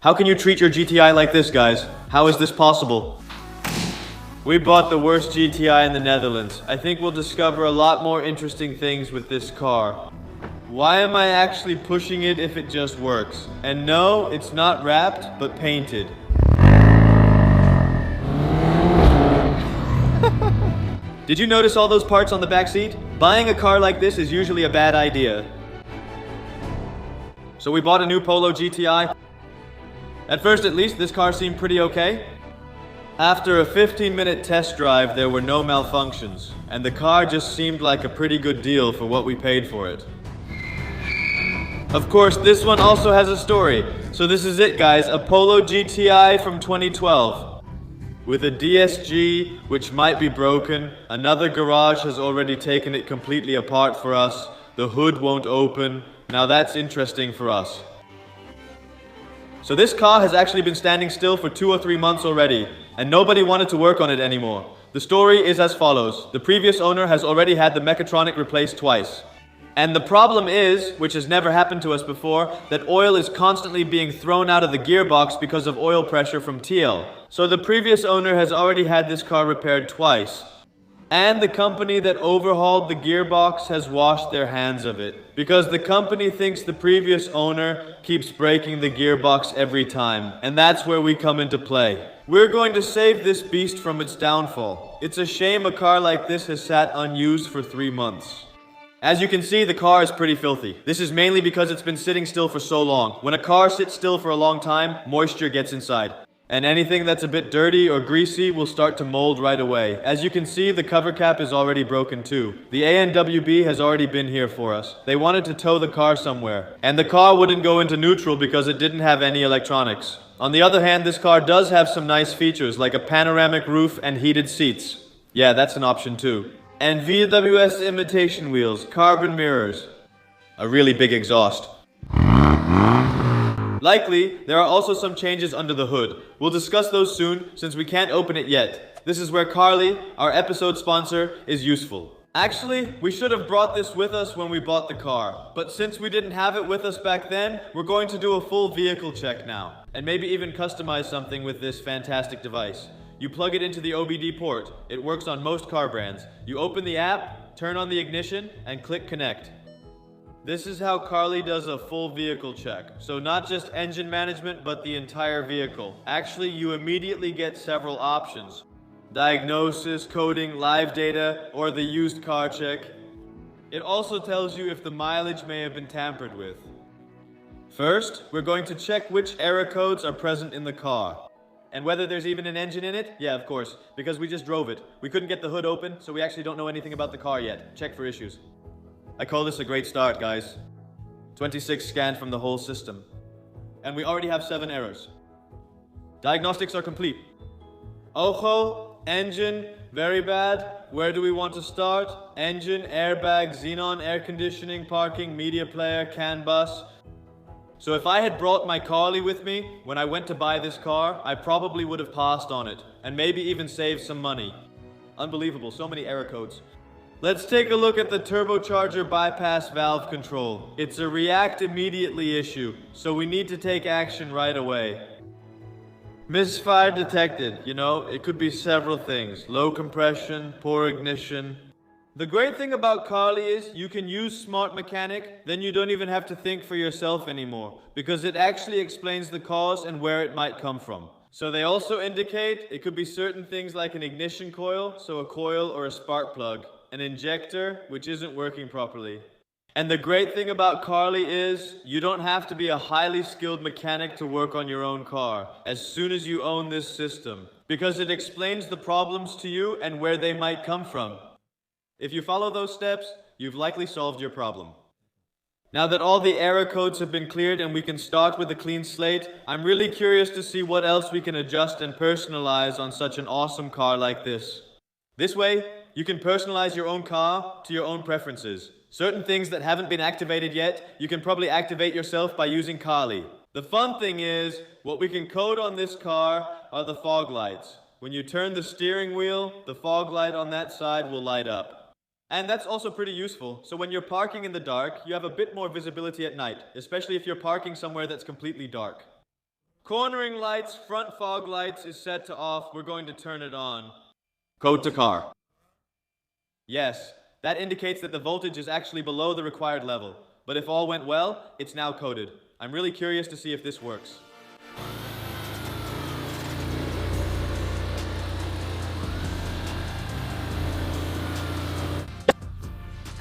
How can you treat your GTI like this, guys? How is this possible? We bought the Worst GTI in the Netherlands. I think we'll discover a lot more interesting things with this car. Why am I actually pushing it if it just works? And no, it's not wrapped, but painted. Did you notice all those parts on the back seat? Buying a car like this is usually a bad idea. So we bought a new Polo GTI. At first, at least, this car seemed pretty okay. After a 15-minute test drive, there were no malfunctions, and the car just seemed like a pretty good deal for what we paid for it. Of course, this one also has a story. So this is it, guys, a Polo GTI from 2012. With a DSG, which might be broken. Another garage has already taken it completely apart for us. The hood won't open. Now that's interesting for us. So this car has actually been standing still for 2 or 3 months already, and nobody wanted to work on it anymore. The story is as follows. The previous owner has already had the mechatronic replaced twice. And the problem is, which has never happened to us before, that oil is constantly being thrown out of the gearbox because of oil pressure from TL. So the previous owner has already had this car repaired twice. And the company that overhauled the gearbox has washed their hands of it. Because the company thinks the previous owner keeps breaking the gearbox every time. And that's where we come into play. We're going to save this beast from its downfall. It's a shame a car like this has sat unused for 3 months. As you can see, the car is pretty filthy. This is mainly because it's been sitting still for so long. When a car sits still for a long time, moisture gets inside. And anything that's a bit dirty or greasy will start to mold right away. As you can see, the cover cap is already broken too. The ANWB has already been here for us. They wanted to tow the car somewhere. And the car wouldn't go into neutral because it didn't have any electronics. On the other hand, this car does have some nice features like a panoramic roof and heated seats. Yeah, that's an option too. And VWS imitation wheels, carbon mirrors. A really big exhaust. Likely, there are also some changes under the hood. We'll discuss those soon, since we can't open it yet. This is where Carly, our episode sponsor, is useful. Actually, we should have brought this with us when we bought the car. But since we didn't have it with us back then, we're going to do a full vehicle check now. And maybe even customize something with this fantastic device. You plug it into the OBD port. It works on most car brands. You open the app, turn on the ignition, and click connect. This is how Carly does a full vehicle check. So not just engine management, but the entire vehicle. Actually, you immediately get several options. Diagnosis, coding, live data, or the used car check. It also tells you if the mileage may have been tampered with. First, we're going to check which error codes are present in the car. And whether there's even an engine in it? Yeah, of course, because we just drove it. We couldn't get the hood open, so we actually don't know anything about the car yet. Check for issues. I call this a great start, guys. 26 scanned from the whole system. And we already have 7 errors. Diagnostics are complete. Ojo, engine, very bad. Where do we want to start? Engine, airbag, xenon, air conditioning, parking, media player, CAN bus. So if I had brought my Carly with me when I went to buy this car, I probably would have passed on it. And maybe even saved some money. Unbelievable, so many error codes. Let's take a look at the turbocharger bypass valve control. It's a react immediately issue, so we need to take action right away. Misfire detected. You know, it could be several things. Low compression, poor ignition. The great thing about Carly is you can use Smart Mechanic, then you don't even have to think for yourself anymore, because it actually explains the cause and where it might come from. So they also indicate it could be certain things like an ignition coil, so a coil or a spark plug. An injector, which isn't working properly. And the great thing about Carly is, you don't have to be a highly skilled mechanic to work on your own car, as soon as you own this system, because it explains the problems to you and where they might come from. If you follow those steps, you've likely solved your problem. Now that all the error codes have been cleared and we can start with a clean slate, I'm really curious to see what else we can adjust and personalize on such an awesome car like this. This way, you can personalize your own car to your own preferences. Certain things that haven't been activated yet, you can probably activate yourself by using Carly. The fun thing is, what we can code on this car are the fog lights. When you turn the steering wheel, the fog light on that side will light up. And that's also pretty useful. So when you're parking in the dark, you have a bit more visibility at night, especially if you're parking somewhere that's completely dark. Cornering lights, front fog lights is set to off. We're going to turn it on. Code to car. Yes, that indicates that the voltage is actually below the required level. But if all went well, it's now coded. I'm really curious to see if this works.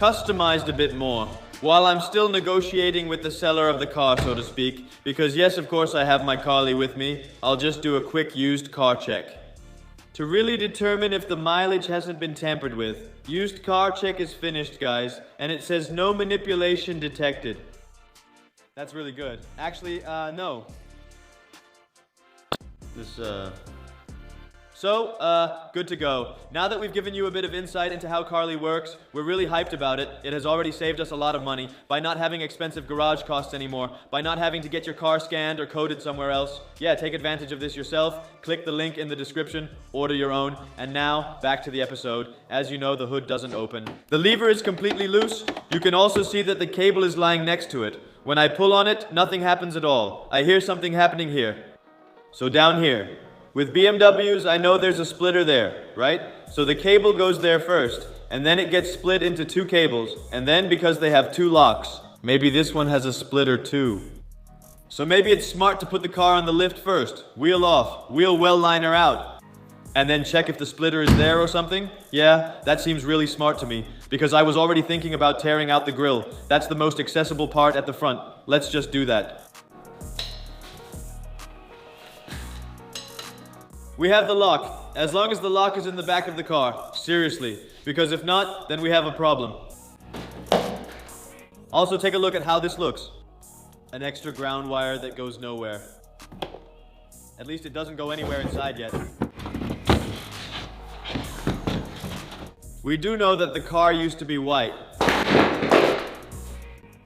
Customized a bit more. While I'm still negotiating with the seller of the car, so to speak, because yes, of course I have my Carly with me, I'll just do a quick used car check. To really determine if the mileage hasn't been tampered with, used car check is finished, guys, and it says no manipulation detected. That's really good. Actually, no. Good to go. Now that we've given you a bit of insight into how Carly works, we're really hyped about it. It has already saved us a lot of money by not having expensive garage costs anymore, by not having to get your car scanned or coded somewhere else. Yeah, take advantage of this yourself. Click the link in the description, order your own. And now, back to the episode. As you know, the hood doesn't open. The lever is completely loose. You can also see that the cable is lying next to it. When I pull on it, nothing happens at all. I hear something happening here. So down here. With BMWs, I know there's a splitter there, right? So the cable goes there first, and then it gets split into two cables, and then because they have two locks, maybe this one has a splitter too. So maybe it's smart to put the car on the lift first, wheel off, wheel well liner out, and then check if the splitter is there or something? Yeah, that seems really smart to me, because I was already thinking about tearing out the grille. That's the most accessible part at the front. Let's just do that. We have the lock, as long as the lock is in the back of the car. Seriously, because if not, then we have a problem. Also, take a look at how this looks. An extra ground wire that goes nowhere. At least it doesn't go anywhere inside yet. We do know that the car used to be white.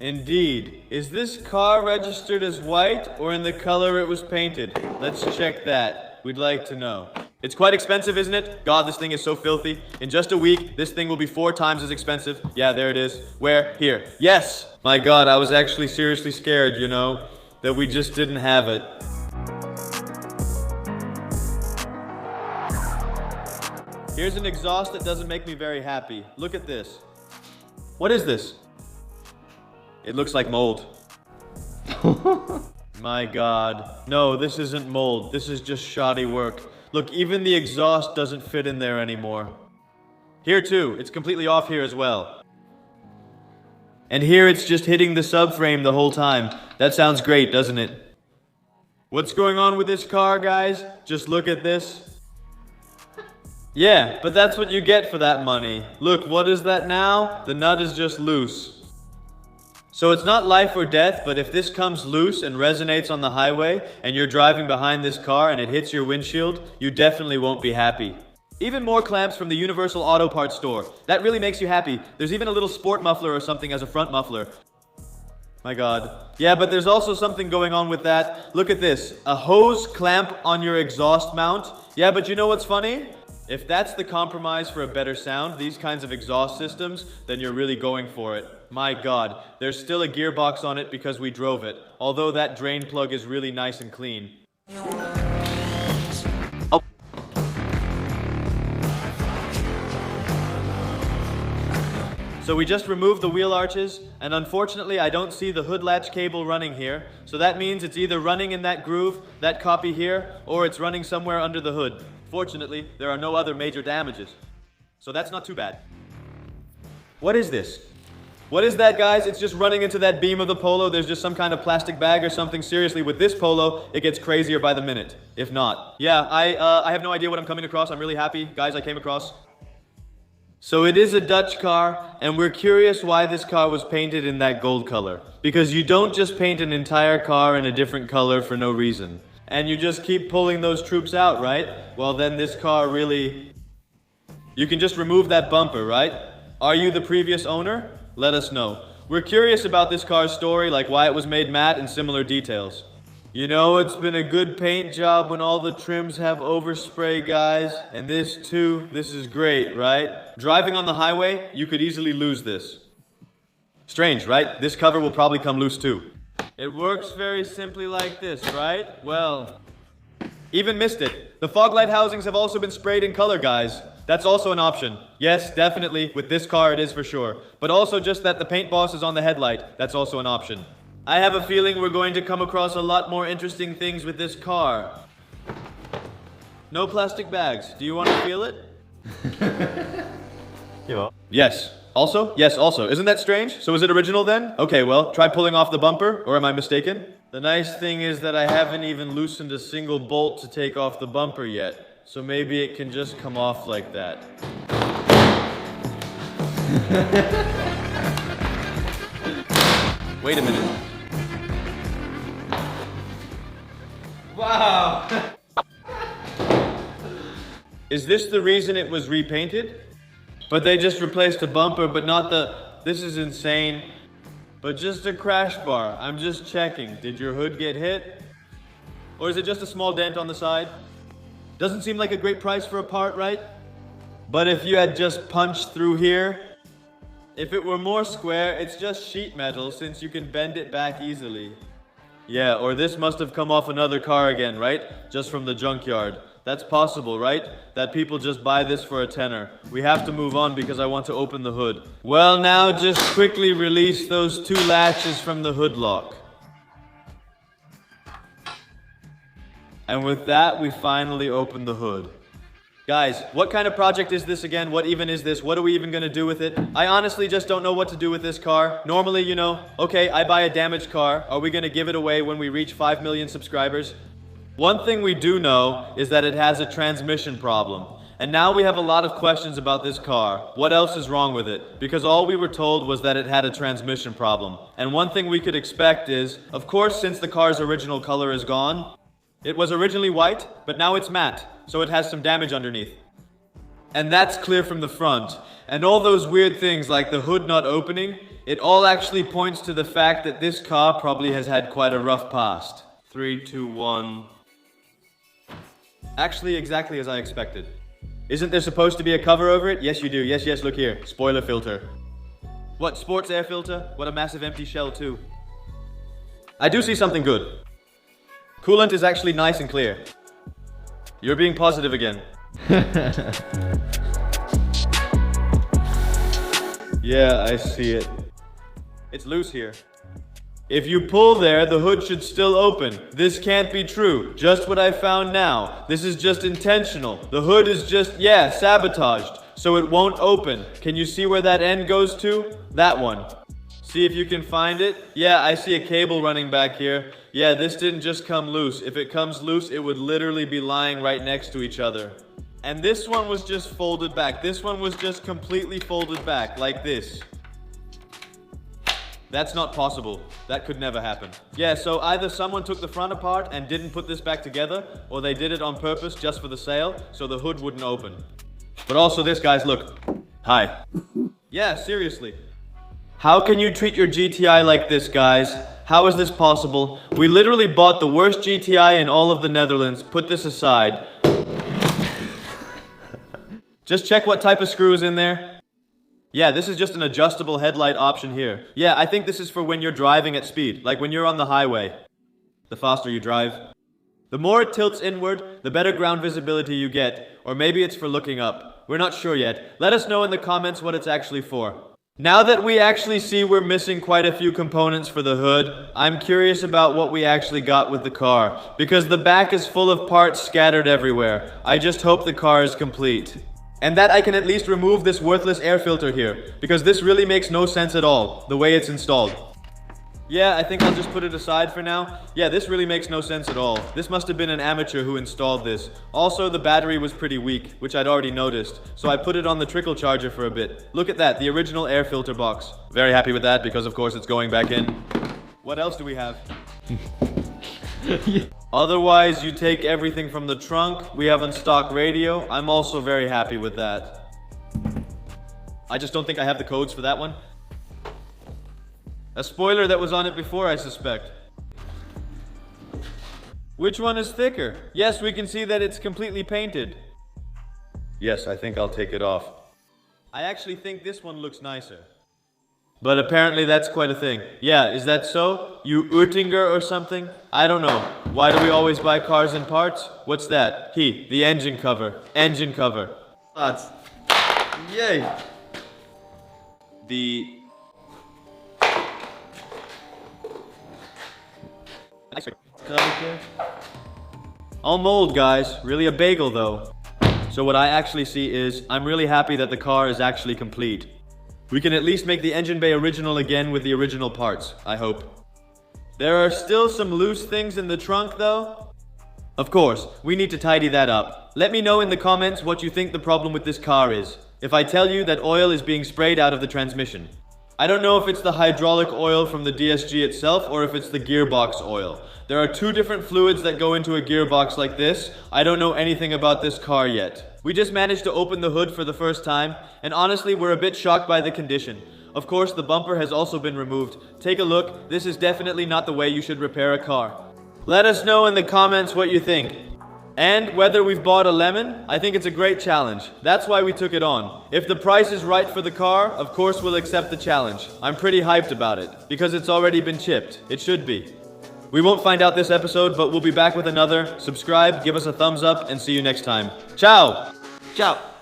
Indeed. Is this car registered as white or in the color it was painted? Let's check that. We'd like to know. It's quite expensive, isn't it? God, this thing is so filthy. In just a week, this thing will be 4 times as expensive. Yeah, there it is. Where? Here. Yes! My God, I was actually seriously scared, you know, that we just didn't have it. Here's an exhaust that doesn't make me very happy. Look at this. What is this? It looks like mold. My God. No, this isn't mold. This is just shoddy work. Look, even the exhaust doesn't fit in there anymore. Here too, it's completely off here as well. And here it's just hitting the subframe the whole time. That sounds great, doesn't it? What's going on with this car, guys? Just look at this. Yeah, but that's what you get for that money. Look, what is that now? The nut is just loose. So it's not life or death, but if this comes loose and resonates on the highway, and you're driving behind this car and it hits your windshield, you definitely won't be happy. Even more clamps from the Universal Auto Parts store. That really makes you happy. There's even a little sport muffler or something as a front muffler. My God. Yeah, but there's also something going on with that. Look at this. A hose clamp on your exhaust mount. Yeah, but you know what's funny? If that's the compromise for a better sound, these kinds of exhaust systems, then you're really going for it. My God, there's still a gearbox on it because we drove it, although that drain plug is really nice and clean. Oh. So we just removed the wheel arches, and unfortunately I don't see the hood latch cable running here, so that means it's either running in that groove, that copy here, or it's running somewhere under the hood. Fortunately, there are no other major damages, so that's not too bad. What is this? What is that, guys? It's just running into that beam of the Polo. There's just some kind of plastic bag or something. Seriously, with this Polo, it gets crazier by the minute, if not. Yeah, I have no idea what I'm coming across. I'm really happy, guys, I came across. So it is a Dutch car, and we're curious why this car was painted in that gold color. Because you don't just paint an entire car in a different color for no reason. And you just keep pulling those troops out, right? Well, then this car really... You can just remove that bumper, right? Are you the previous owner? Let us know. We're curious about this car's story, like why it was made matte and similar details. You know, it's been a good paint job when all the trims have overspray, guys. And this too, this is great, right? Driving on the highway, you could easily lose this. Strange, right? This cover will probably come loose too. It works very simply like this, right? Well, even missed it. The fog light housings have also been sprayed in color, guys. That's also an option. Yes, definitely, with this car it is for sure. But also just that the paint boss is on the headlight. That's also an option. I have a feeling we're going to come across a lot more interesting things with this car. No plastic bags. Do you want to feel it? Yes. Also? Yes, also. Isn't that strange? So is it original then? Okay, well, try pulling off the bumper, or am I mistaken? The nice thing is that I haven't even loosened a single bolt to take off the bumper yet. So maybe it can just come off like that. Wait a minute. Wow! Is this the reason it was repainted? But they just replaced the bumper, but not the... This is insane. But just a crash bar. I'm just checking. Did your hood get hit? Or is it just a small dent on the side? Doesn't seem like a great price for a part, right? But if you had just punched through here... If it were more square, it's just sheet metal since you can bend it back easily. Yeah, or this must have come off another car again, right? Just from the junkyard. That's possible, right? That people just buy this for a tenner. We have to move on because I want to open the hood. Well, now just quickly release those two latches from the hood lock. And with that, we finally open the hood. Guys, what kind of project is this again? What even is this? What are we even gonna do with it? I honestly just don't know what to do with this car. Normally, you know, okay, I buy a damaged car. Are we gonna give it away when we reach 5 million subscribers? One thing we do know is that it has a transmission problem. And now we have a lot of questions about this car. What else is wrong with it? Because all we were told was that it had a transmission problem. And one thing we could expect is, of course, since the car's original color is gone, it was originally white, but now it's matte, so it has some damage underneath. And that's clear from the front. And all those weird things like the hood not opening, it all actually points to the fact that this car probably has had quite a rough past. 3, 2, 1... Actually, exactly as I expected. Isn't there supposed to be a cover over it? Yes, you do. Yes, yes, look here. Spoiler filter. What, sports air filter? What a massive empty shell, too. I do see something good. Coolant is actually nice and clear. You're being positive again. Yeah, I see it. It's loose here. If you pull there, the hood should still open. This can't be true. Just what I found now. This is just intentional. The hood is just, yeah, sabotaged. So it won't open. Can you see where that end goes to? That one. See if you can find it. Yeah, I see a cable running back here. Yeah, this didn't just come loose. If it comes loose, it would literally be lying right next to each other. And this one was just folded back. This one was just completely folded back, like this. That's not possible. That could never happen. Yeah, so either someone took the front apart and didn't put this back together, or they did it on purpose just for the sale, so the hood wouldn't open. But also this, guys, look. Hi. Yeah, seriously. How can you treat your GTI like this, guys? How is this possible? We literally bought the worst GTI in all of the Netherlands. Put this aside. Just check what type of screw is in there. Yeah, this is just an adjustable headlight option here. Yeah, I think this is for when you're driving at speed, like when you're on the highway. The faster you drive. The more it tilts inward, the better ground visibility you get. Or maybe it's for looking up. We're not sure yet. Let us know in the comments what it's actually for. Now that we actually see we're missing quite a few components for the hood, I'm curious about what we actually got with the car. Because the back is full of parts scattered everywhere. I just hope the car is complete. And that I can at least remove this worthless air filter here, because this really makes no sense at all, the way it's installed. Yeah, I think I'll just put it aside for now. Yeah, this really makes no sense at all. This must have been an amateur who installed this. Also, the battery was pretty weak, which I'd already noticed, so I put it on the trickle charger for a bit. Look at that, the original air filter box. Very happy with that, because of course it's going back in. What else do we have? Otherwise, you take everything from the trunk. We have a stock radio. I'm also very happy with that. I just don't think I have the codes for that one. A spoiler that was on it before, I suspect. Which one is thicker? Yes, we can see that it's completely painted. Yes, I think I'll take it off. I actually think this one looks nicer. But apparently that's quite a thing. Yeah, is that so? You Oettinger or something? I don't know. Why do we always buy cars in parts? What's that? The engine cover. Engine cover. Thoughts. Yay! The... All mold, guys. Really a bagel, though. So what I actually see is, I'm really happy that the car is actually complete. We can at least make the engine bay original again with the original parts, I hope. There are still some loose things in the trunk, though. Of course, we need to tidy that up. Let me know in the comments what you think the problem with this car is. If I tell you that oil is being sprayed out of the transmission. I don't know if it's the hydraulic oil from the DSG itself or if it's the gearbox oil. There are two different fluids that go into a gearbox like this. I don't know anything about this car yet. We just managed to open the hood for the first time, and honestly, we're a bit shocked by the condition. Of course, the bumper has also been removed. Take a look. This is definitely not the way you should repair a car. Let us know in the comments what you think. And whether we've bought a lemon, I think it's a great challenge. That's why we took it on. If the price is right for the car, of course we'll accept the challenge. I'm pretty hyped about it, because it's already been chipped. It should be. We won't find out this episode, but we'll be back with another. Subscribe, give us a thumbs up, and see you next time. Ciao! Ciao!